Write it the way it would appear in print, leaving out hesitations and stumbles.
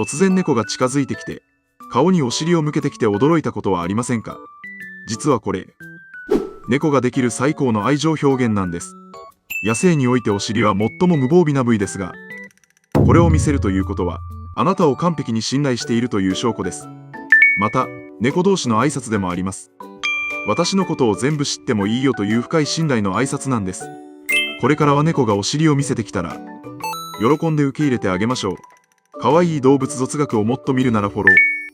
突然猫が近づいてきて、顔にお尻を向けてきて驚いたことはありませんか？実はこれ、猫ができる最高の愛情表現なんです。野生においてお尻は最も無防備な部位ですが、これを見せるということは、あなたを完璧に信頼しているという証拠です。また、猫同士の挨拶でもあります。私のことを全部知ってもいいよという深い信頼の挨拶なんです。これからは猫がお尻を見せてきたら、喜んで受け入れてあげましょう。かわいい動物雑学をもっと見るならフォロー。